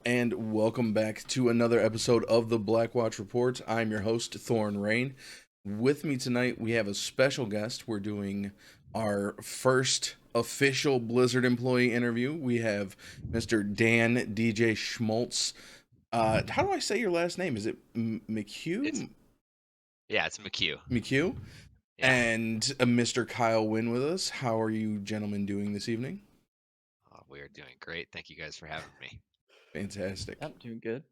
and welcome back to another episode of the Blackwatch Report. I'm your host, Thornrayne. With me tonight, we have a special guest. We're doing our first official Blizzard employee interview. We have Mr. Dan DJ Schmaltz. How do I say your last name? Is it It's McHugh? it's McHugh. McHugh? Yeah. And Mr. Kyle Wynn with us. How are you gentlemen doing this evening? We are doing great. Thank you guys for having me. Fantastic. I'm doing good.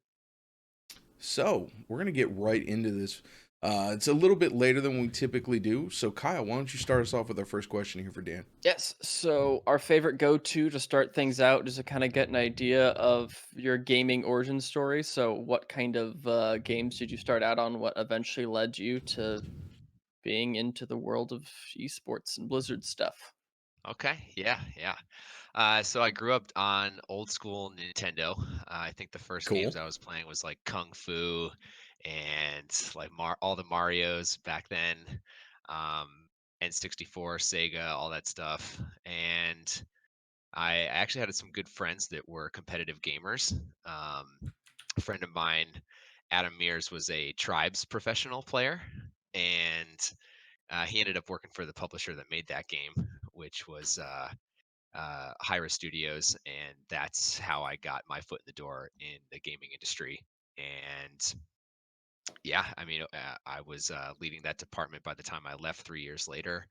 So, we're going to get right into this. It's a little bit later than we typically do. So, Kyle, why don't you start us off with our first question here for Dan? Yes, so our favorite go-to to start things out is to kind of get an idea of your gaming origin story. So what kind of games did you start out on? What eventually led you to being into the world of esports and Blizzard stuff? Okay. Yeah. So I grew up on old school Nintendo. I think the first Cool. games I was playing was like Kung Fu and like all the Mario's back then, um, N64, Sega, all that stuff. And I actually had some good friends that were competitive gamers. A friend of mine, Adam Mears, was a Tribes professional player, and he ended up working for the publisher that made that game, which was Hyra Studios, and that's how I got my foot in the door in the gaming industry. And yeah, I mean, I was leading that department by the time I left 3 years later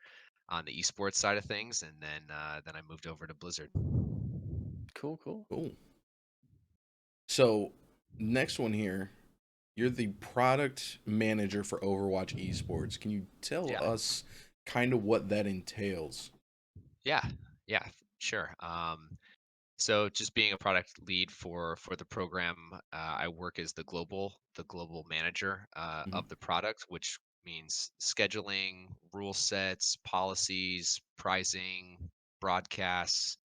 on the esports side of things, and then I moved over to Blizzard. Cool. Cool. So, next one here. You're the product manager for Overwatch Esports. Can you tell Yeah, us kind of what that entails? yeah, yeah, sure. So just being a product lead for the program, I work as the global manager Mhm. of the product, which means scheduling, rule sets, policies, pricing, broadcasts,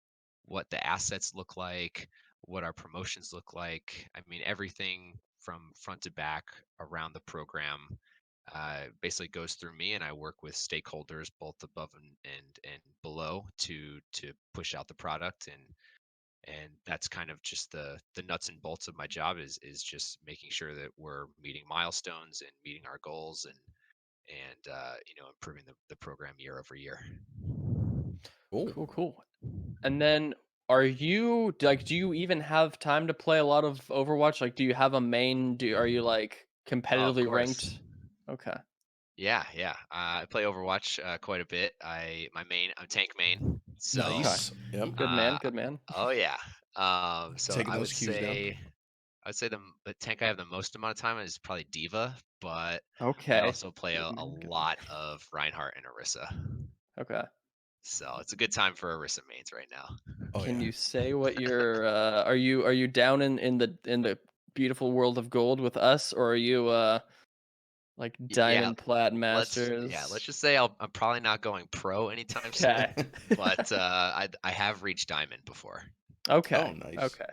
what the assets look like, what our promotions look like. I mean, everything from front to back around the program basically goes through me, and I work with stakeholders both above and below to push out the product, and that's kind of just the nuts and bolts of my job is just making sure that we're meeting milestones and meeting our goals and improving the program year over year. Cool. Cool. And then do you even have time to play a lot of Overwatch? Like do you have a main? Are you like Oh, of competitively course. ranked? Okay. Yeah. I play Overwatch quite a bit. I'm tank main, so Okay. Nice. Yep. Good man, good man. oh yeah. So Taking those cues down. I would say the tank I have the most amount of time is probably Diva, but I Okay. also play Good a man, good man. lot of Reinhardt and Orisa. Okay. So it's a good time for Orisa mains right now. Oh, Can yeah. you say what your are you down in the beautiful world of gold with us, or are you like Yeah, diamond plat let's masters? just say I'm probably not going pro anytime soon, Okay. but I have reached diamond before. Oh, Okay. nice. Okay.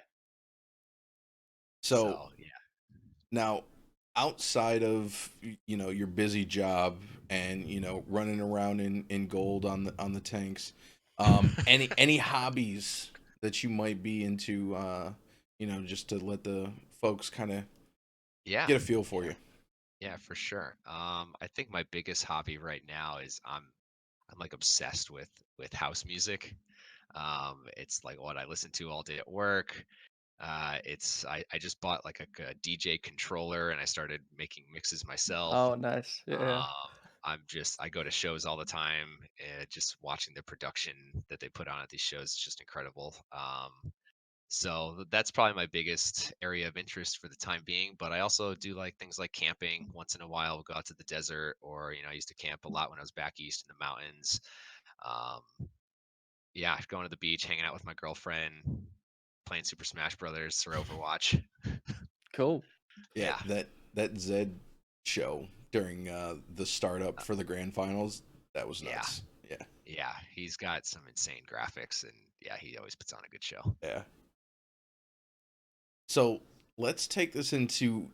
So, So yeah. now, outside of your busy job and running around in gold on the tanks, any hobbies that you might be into, just to let the folks kind of Yeah. get a feel for Yeah. you. Yeah, for sure. I think my biggest hobby right now is I'm like obsessed with house music. It's like what I listen to all day at work. I just bought like a DJ controller and I started making mixes myself. Oh, nice. Yeah. I go to shows all the time. Just watching the production that they put on at these shows is just incredible. So that's probably my biggest area of interest for the time being. But I also do like things like camping. Once in a while, we'll go out to the desert, or I used to camp a lot when I was back east in the mountains. Um, yeah, going to the beach, hanging out with my girlfriend, playing Super Smash Brothers or Overwatch. Cool. Yeah, Yeah, that Zed show during the startup uh, for the grand finals, that was yeah, nuts. Yeah, yeah. He's got some insane graphics, and yeah, he always puts on a good show. yeah. So let's take this into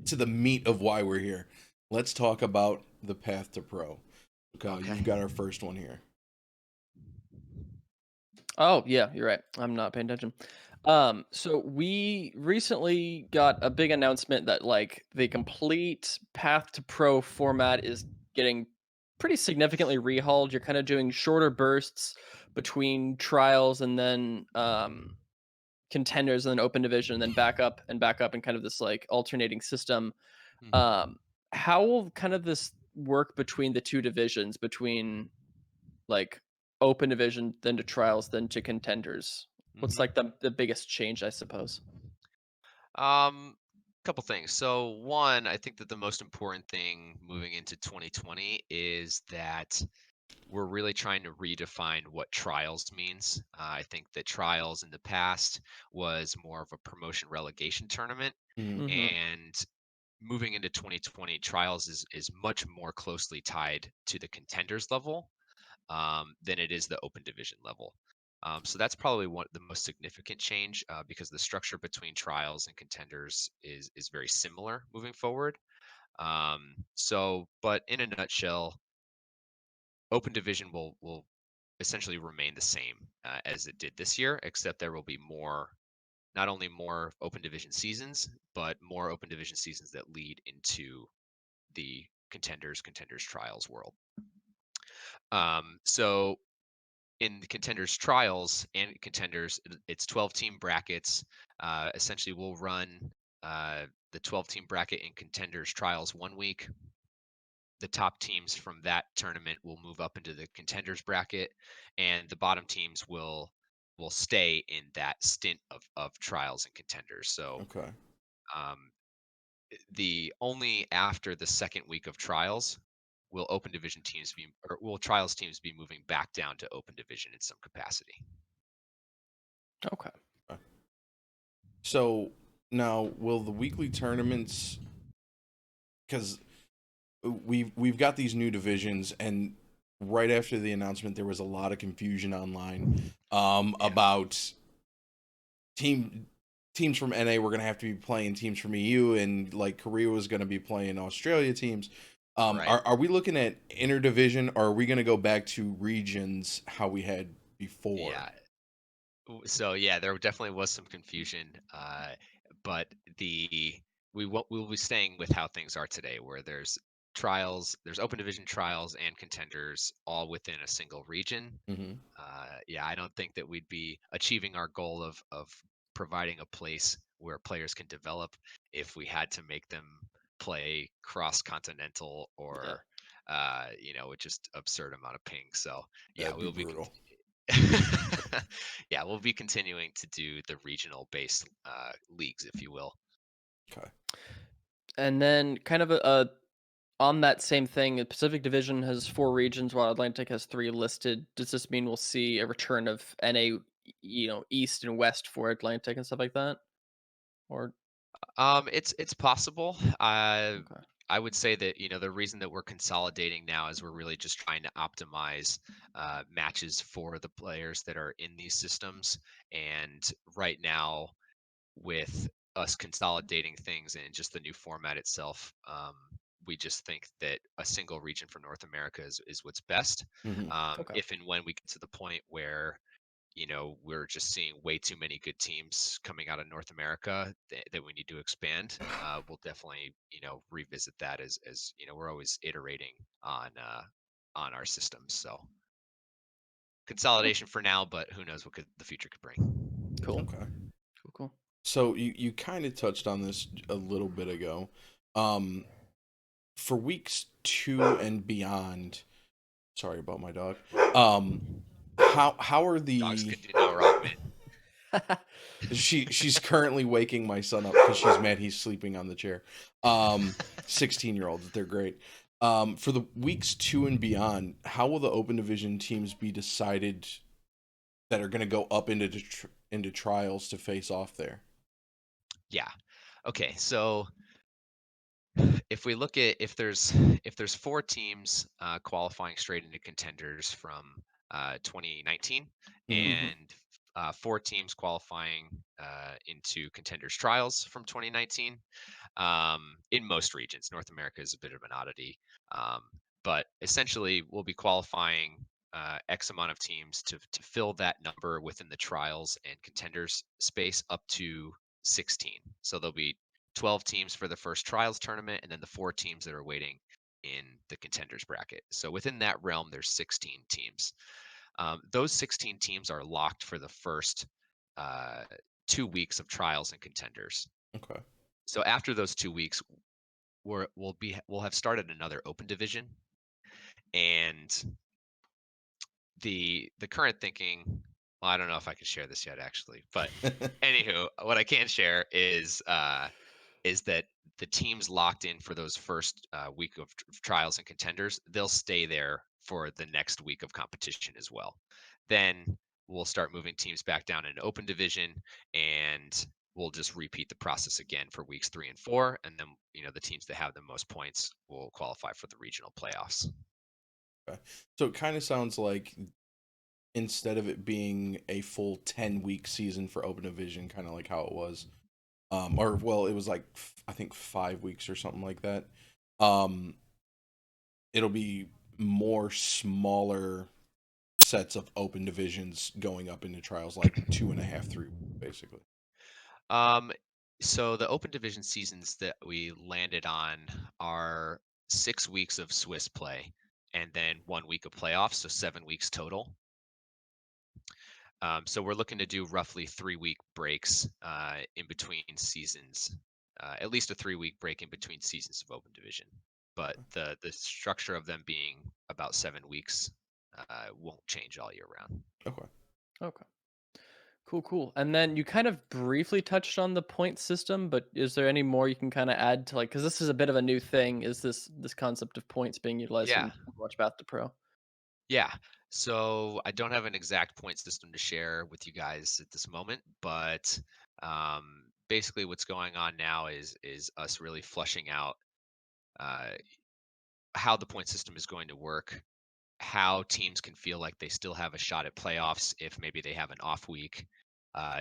to the meat of why we're here. Let's talk about the path to pro. Okay, Okay. you've got our first one here. Oh, yeah, you're right. I'm not paying attention. So we recently got a big announcement that like the complete Path to Pro format is getting pretty significantly rehauled. You're kind of doing shorter bursts between trials and then contenders and then open division and then back up and kind of this like alternating system. Hmm. Um, how will kind of this work between the two divisions, between like open division, then to trials, then to contenders? What's Hmm. like the biggest change, I suppose? Um, Couple things. So one, I think that the most important thing moving into 2020 is that we're really trying to redefine what trials means. I think that trials in the past was more of a promotion relegation tournament, Mhm. Mm-hmm. and moving into 2020, trials is much more closely tied to the contenders level than it is the open division level. So that's probably one the most significant change because the structure between trials and contenders is very similar moving forward. But in a nutshell, open division will essentially remain the same as it did this year, except there will be more, not only more open division seasons, but more open division seasons that lead into the contenders trials world. So in the contenders trials and contenders, it's 12 team brackets. Essentially, we'll run the 12 team bracket in contenders trials 1 week. The top teams from that tournament will move up into the contenders bracket, and the bottom teams will stay in that stint of trials and contenders. So Okay. um, the only after the second week of trials will open division teams be, or will trials teams be moving back down to open division in some capacity. Okay. So now, will the weekly tournaments? Because we've got these new divisions, and right after the announcement, there was a lot of confusion online Yeah. about team teams from NA were going to have to be playing teams from EU, and like Korea was going to be playing Australia teams. Right. Are we looking at interdivision, or are we going to go back to regions how we had before? Yeah. So yeah, there definitely was some confusion, but the we'll be staying with how things are today, where there's trials, there's open division trials and contenders all within a single region. Hmm. Yeah, I don't think that we'd be achieving our goal of providing a place where players can develop if we had to make them play cross continental Yeah. or with just absurd amount of ping. So yeah, That'd be brutal. yeah, we'll be continuing to do the regional based leagues, if you will. Okay. And then kind of a on that same thing, the Pacific Division has 4 regions, while Atlantic has 3 listed. Does this mean we'll see a return of NA, East and West for Atlantic and stuff like that? Or It's possible. okay. I would say that the reason that we're consolidating now is we're really just trying to optimize matches for the players that are in these systems. And right now, with us consolidating things and just the new format itself, we just think that a single region for North America is what's best. Hmm. Okay. If and when we get to the point where we're just seeing way too many good teams coming out of North America that we need to expand. We'll definitely, revisit that as we're always iterating on our systems. So Cool. consolidation for now, but who knows what the future could bring. Cool. Okay. Cool. Cool. So you kind of touched on this a little bit ago. Um, for weeks 2 and beyond. Sorry about my dog. Um, how are Dogs the can do no wrong, man. she's currently waking my son up because she's mad he's sleeping on the chair. 16-year-olds, they're great. For the weeks 2 and beyond, how will the open division teams be decided that are going to go up into trials to face off there? Yeah. Okay. So if we look at if there's 4 teams qualifying straight into contenders from 2019 Hmm. Hmm. and 4 teams qualifying into contenders trials from 2019, in most regions. North America is a bit of an oddity, um, but essentially we'll be qualifying X amount of teams to fill that number within the trials and contenders space up to 16. So there'll be 12 teams for the first trials tournament, and then the 4 teams that are waiting in the contenders bracket. So within that realm, there's 16 teams. Those 16 teams are locked for the first 2 weeks of trials and contenders. Okay. So after those 2 weeks, we'll have started another open division, and the current thinking. Well, I don't know if I can share this yet, actually, but anywho, what I can share is that the teams locked in for those first week of trials and contenders, they'll stay there for the next week of competition as well. Then we'll start moving teams back down in open division, and we'll just repeat the process again for weeks 3 and 4, and then the teams that have the most points will qualify for the regional playoffs. Okay. So it kind of sounds like instead of it being a full 10-week season for open division, kind of like how it was, or well, it was like I think 5 weeks or something like that. Um, it'll be more smaller sets of open divisions going up into trials, like 2.5, 3 weeks, basically. Um, so the open division seasons that we landed on are 6 weeks of Swiss play and then 1 week of playoffs, so 7 weeks total. So we're looking to do roughly 3 week breaks in between seasons, at least a 3 week break in between seasons of open division. But the structure of them being about 7 weeks won't change all year round. Okay. Okay. Cool. And then you kind of briefly touched on the point system, but is there any more you can kind of add to, like, because this is a bit of a new thing, is this concept of points being utilized Yeah. in Overwatch Path to Pro? Yeah. So I don't have an exact point system to share with you guys at this moment, but basically what's going on now is us really flushing out uh, how the point system is going to work, how teams can feel like they still have a shot at playoffs if maybe they have an off week.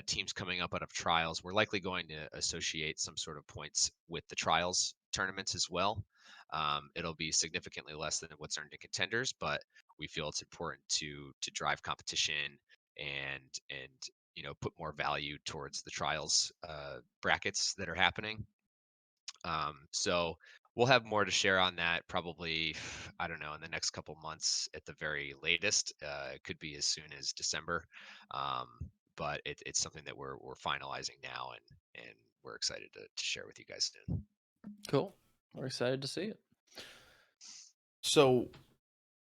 Teams coming up out of trials, we're likely going to associate some sort of points with the trials tournaments as well. It'll be significantly less than what's earned in contenders, but we feel it's important to drive competition and put more value towards the trials brackets that are happening. So we'll have more to share on that probably, I don't know, in the next couple months at the very latest. It could be as soon as December, um, but it's something that we're finalizing now, and we're excited to share with you guys soon. Cool. We're excited to see it. So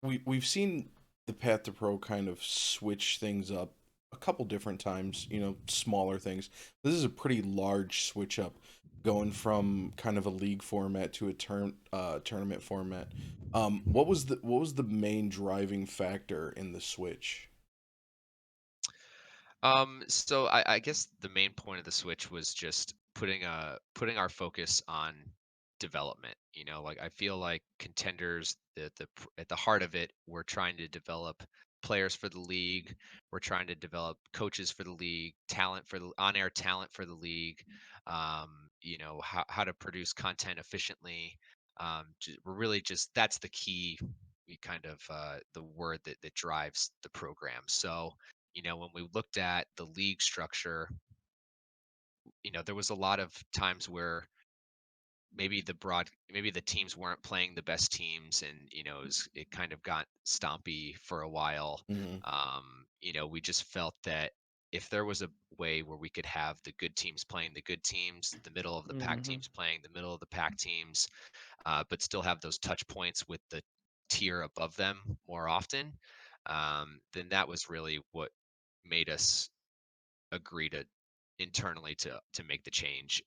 we've seen the Path to Pro kind of switch things up a couple different times, smaller things. This is a pretty large switch up, going from kind of a league format to a tournament format. What was the main driving factor in the switch? So I guess the main point of the switch was just putting our focus on development. Like I feel like contenders, at the heart of it, we're trying to develop players for the league. We're trying to develop coaches for the league, talent for the on-air talent for the league. How to produce content efficiently. We're really just that's the key. We kind of the word that drives the program. So when we looked at the league structure, there was a lot of times where maybe the teams weren't playing the best teams, and it kind of got stompy for a while. Hmm. We just felt that if there was a way where we could have the good teams playing the good teams, the middle of the pack Hmm. teams playing the middle of the pack teams, but still have those touch points with the tier above them more often, then that was really what made us agree to internally to make the change,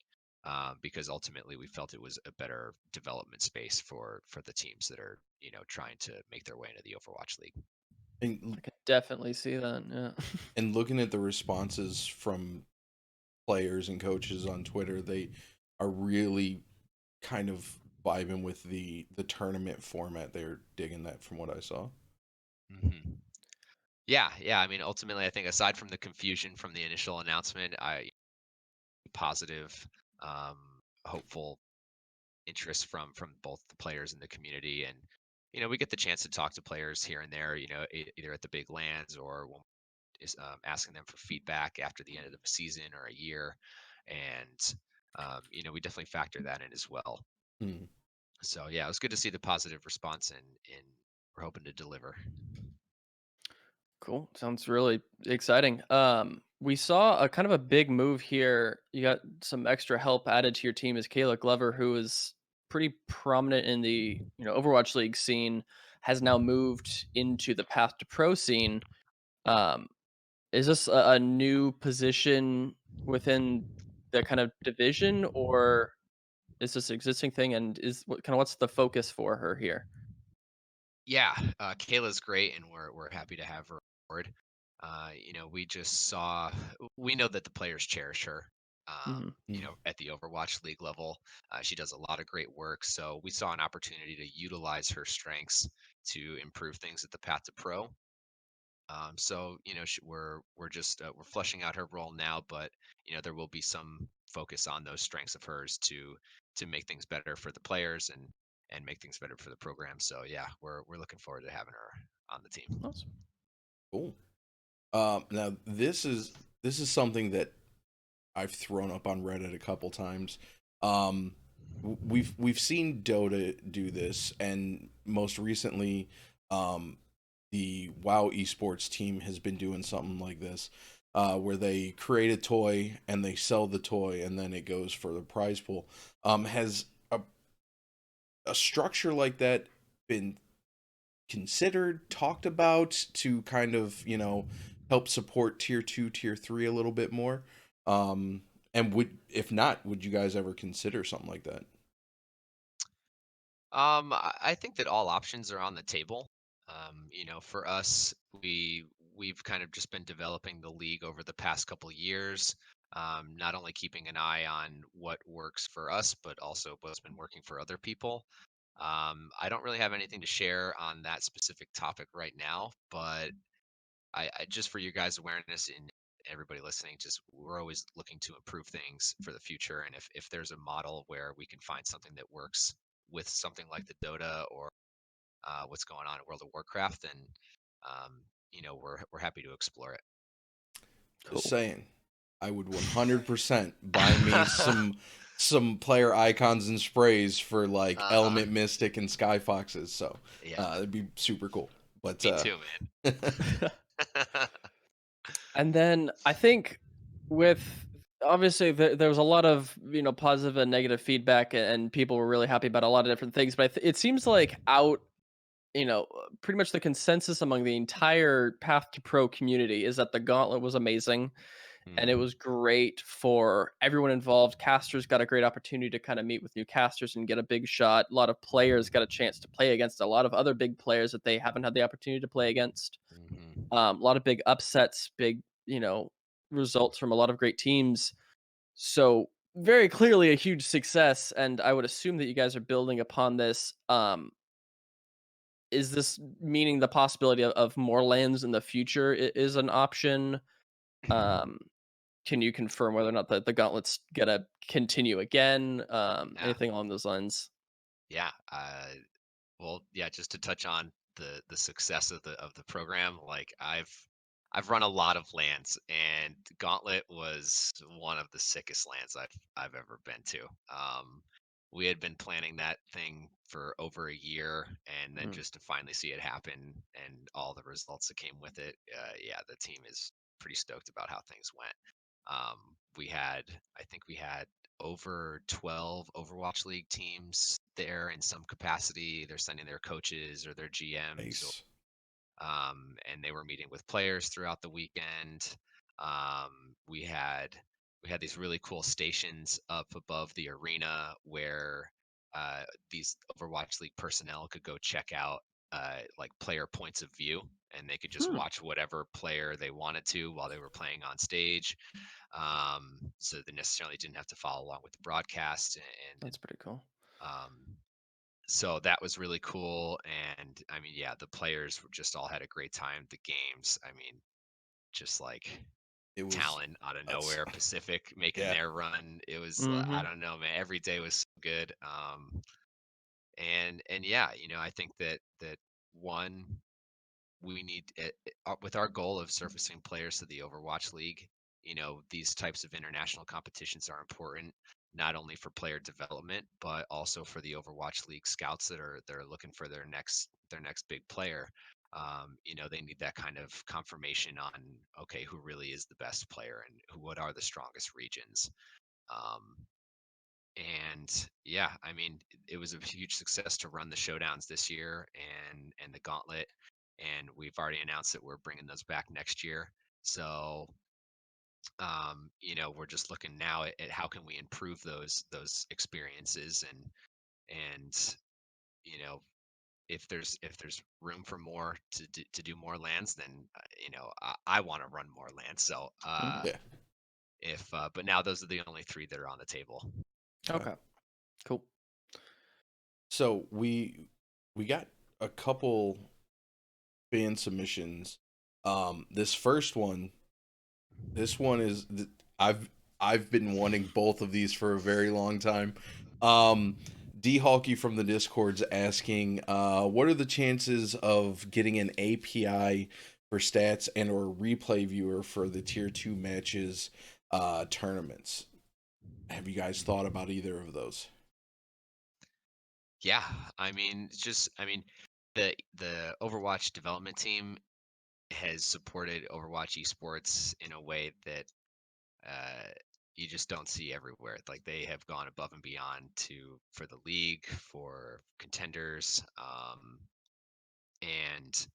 because ultimately we felt it was a better development space for the teams that are trying to make their way into the Overwatch League. And I can definitely see that. Yeah. and looking at the responses from players and coaches on Twitter, they are really kind of vibing with the tournament format. They're digging that from what I saw. Hmm. Yeah. I mean, ultimately, I think aside from the confusion from the initial announcement, I positive, um, hopeful interest from both the players and the community, and we get the chance to talk to players here and there, either at the big lands or when is asking them for feedback after the end of the season or a year, and we definitely factor that in as well. Hmm. So yeah, it was good to see the positive response, and we're hoping to deliver. Cool. Sounds really exciting. We saw a kind of a big move here. You got some extra help added to your team as Kayla Glover, who is pretty prominent in the Overwatch League scene, has now moved into the Path to Pro scene. Um, is this a new position within the kind of division, or is this an existing thing? And what's the focus for her here? Yeah, Kayla's great, and we're happy to have her on board. We just we know that the players cherish her. Hmm. At the Overwatch League level, she does a lot of great work. So we saw an opportunity to utilize her strengths to improve things at the Path to Pro. So we're just we're fleshing out her role now, but there will be some focus on those strengths of hers to make things better for the players and make things better for the program. So yeah, we're looking forward to having her on the team. Awesome. Cool. Now this is something that I've thrown up on Reddit a couple times. Um, we've seen Dota do this, and most recently, um, the WoW esports team has been doing something like this, where they create a toy and they sell the toy, and then it goes for the prize pool. Has a structure like that been considered, talked about to kind of, help support tier 2, tier 3 a little bit more? Um and would, if not, would you guys ever consider something like that? I think that all options are on the table. For us, we've kind of just been developing the league over the past couple years. Not only keeping an eye on what works for us, but also what's been working for other people. I don't really have anything to share on that specific topic right now, but I just for you guys' awareness and everybody listening, just we're always looking to improve things for the future. And if there's a model where we can find something that works with something like the Dota or what's going on in World of Warcraft, then we're happy to explore it. Just Cool. saying, I would 100% buy me some player icons and sprays for like Uh-huh. Element Mystic and Sky Foxes. So Yeah, it'd be super cool. But me too, man. And then I think with obviously there was a lot of positive and negative feedback, and people were really happy about a lot of different things. But it seems like pretty much the consensus among the entire Path to Pro community is that the Gauntlet was amazing, and it Mhm, was great for everyone involved. Casters got a great opportunity to kind of meet with new casters and get a big shot. A lot of players got a chance to play against a lot of other big players that they haven't had the opportunity to play against. mhm. A lot of big upsets, big, results from a lot of great teams. So very clearly a huge success, and I would assume that you guys are building upon this. Is this meaning the possibility of more lands in the future is an option? Um, can you confirm whether or not the gauntlet's gonna continue again? Yeah, Anything along those lines? yeah. Well, yeah, just to touch on the success of the program, like I've run a lot of lands, and Gauntlet was one of the sickest lands I've ever been to. We had been planning that thing for over a year, and then Mm, just to finally see it happen and all the results that came with it, yeah, the team is pretty stoked about how things went. I think we had over 12 Overwatch League teams there in some capacity. They're sending their coaches or their GMs, nice. and they were meeting with players throughout the weekend. Um, we had we had these really cool stations up above the arena where these Overwatch League personnel could go check out like player points of view, and they could just hmm, watch whatever player they wanted to while they were playing on stage. So they necessarily didn't have to follow along with the broadcast, and that's pretty cool. um, so that was really cool. And I mean, yeah, the players just all had a great time. The games, I mean, just like It was Talon out of nuts. nowhere, Pacific making Yeah. their run. It was I Mhm. don't know, man. Every day was so good. And yeah, I think that one, we need with our goal of surfacing players to the Overwatch League. These types of international competitions are important, not only for player development, but also for the Overwatch League scouts that are looking for their next big player. They need that kind of confirmation on, okay, who really is the best player and what are the strongest regions. Um, and yeah, I mean, it was a huge success to run the showdowns this year and the gauntlet, and we've already announced that we're bringing those back next year. So, we're just looking now at how can we improve those experiences, and you know, if there's room for more to do more lands, then I want to run more lands. So, Mhm. Yeah. if but now those are the only three that are on the table. Okay. Okay, cool. So we got a couple fan submissions. This first one, this one is I've been wanting both of these for a very long time. Um, D Hulky from the Discord's asking, what are the chances of getting an API for stats and or replay viewer for the tier 2 matches tournaments? Have you guys thought about either of those? Yeah, I mean, the Overwatch development team has supported Overwatch Esports in a way that uh, you just don't see everywhere. Like, they have gone above and beyond for the league, for contenders, and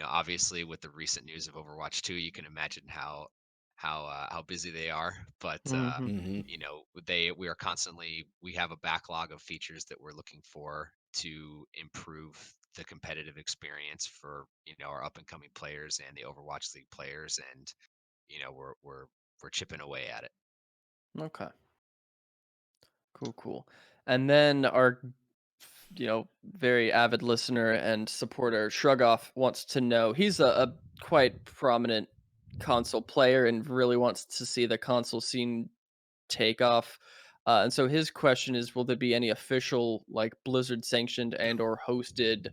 obviously with the recent news of Overwatch 2, you can imagine how busy they are. But Hmm. Mm-hmm. we have a backlog of features that we're looking for to improve the competitive experience for our up and coming players and the Overwatch League players, and we're chipping away at it. Okay, cool. And then our, very avid listener and supporter Shrugoff wants to know. He's a quite prominent console player and really wants to see the console scene take off. And so his question is, will there be any official, like, Blizzard sanctioned and or hosted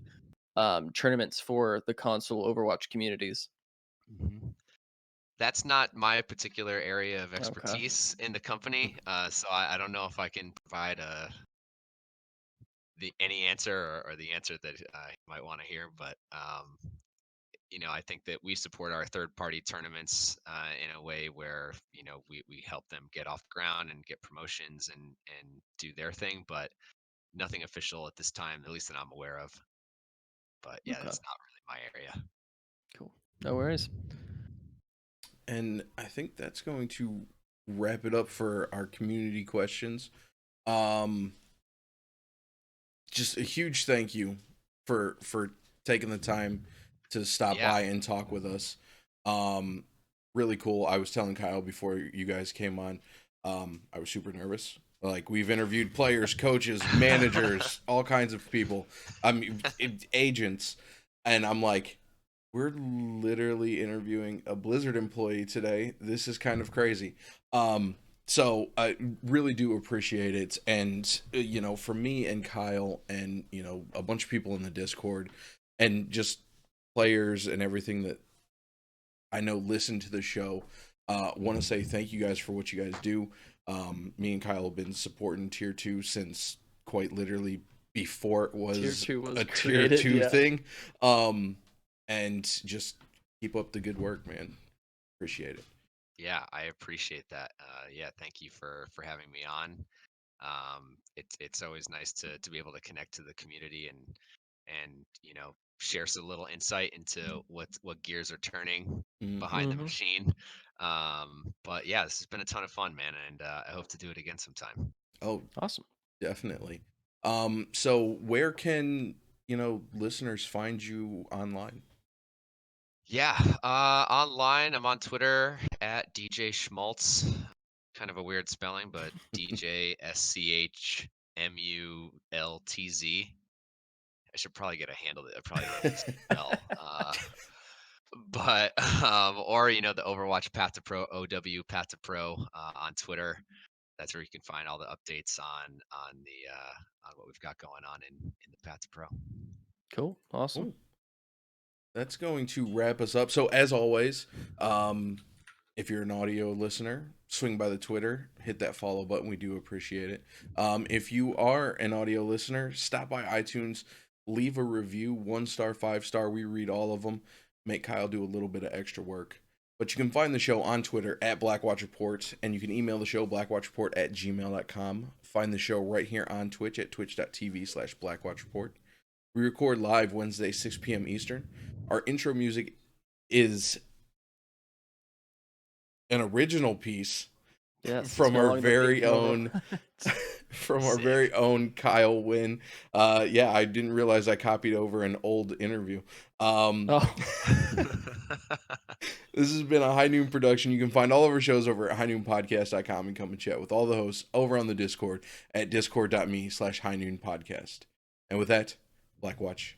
tournaments for the console Overwatch communities? Mhm. That's not my particular area of Okay. expertise in the company, so I don't know if I can provide any answer, or the answer that you might want to hear. But I think that we support our third-party tournaments in a way where we help them get off the ground and get promotions and do their thing, but nothing official at this time, at least that I'm aware of. But yeah, Okay. that's not really my area. Cool. No worries. And I think that's going to wrap it up for our community questions. Um, just a huge thank you for taking the time to stop Yeah. by and talk with us. Um, really cool. I was telling Kyle before you guys came on. I was super nervous. Like, we've interviewed players, coaches, managers, all kinds of people. Agents, and I'm like, we're literally interviewing a Blizzard employee today. This is kind of crazy. So I really do appreciate it. And, for me and Kyle and, a bunch of people in the Discord and just players and everything that I know listen to the show, want to say thank you guys for what you guys do. Me and Kyle have been supporting tier 2 since quite literally before it Tier was 2 was a tier created, 2 yeah. thing. And just keep up the good work, man. Appreciate it. Yeah, I appreciate that. Yeah, thank you for having me on. It's always nice to be able to connect to the community and share some little insight into what gears are turning behind the Mhm. machine. But yeah, this has been a ton of fun, man, and I hope to do it again sometime. Oh, Awesome. definitely. So where can, listeners find you online? Yeah, online, I'm on Twitter at DJ Schmaltz. Kind of a weird spelling, but DJSCHMULTZ. I should probably get a handle that probably that easy to spell. But or the Overwatch Path to Pro, OW Path to Pro on Twitter. that's where you can find all the updates on what we've got going on in the Path to Pro. Cool. Awesome. Ooh. That's going to wrap us up. So as always, if you're an audio listener, swing by the Twitter, hit that follow button. We do appreciate it. If you are an audio listener, stop by iTunes, leave a review, 1 star, 5 star. We read all of them. Make Kyle do a little bit of extra work. But you can find the show on Twitter at Blackwatch Report, and you can email the show blackwatchreport@gmail.com. Find the show right here on Twitch at twitch.tv/blackwatchreport. We record live Wednesday, 6 p.m. Eastern. Our intro music is an original piece from our very own very own Kyle Wynn. Yeah, I didn't realize I copied over an old interview. This has been a High Noon production. You can find all of our shows over at highnoonpodcast.com and come and chat with all the hosts over on the Discord at discord.me/highnoonpodcast. And with that, Blackwatch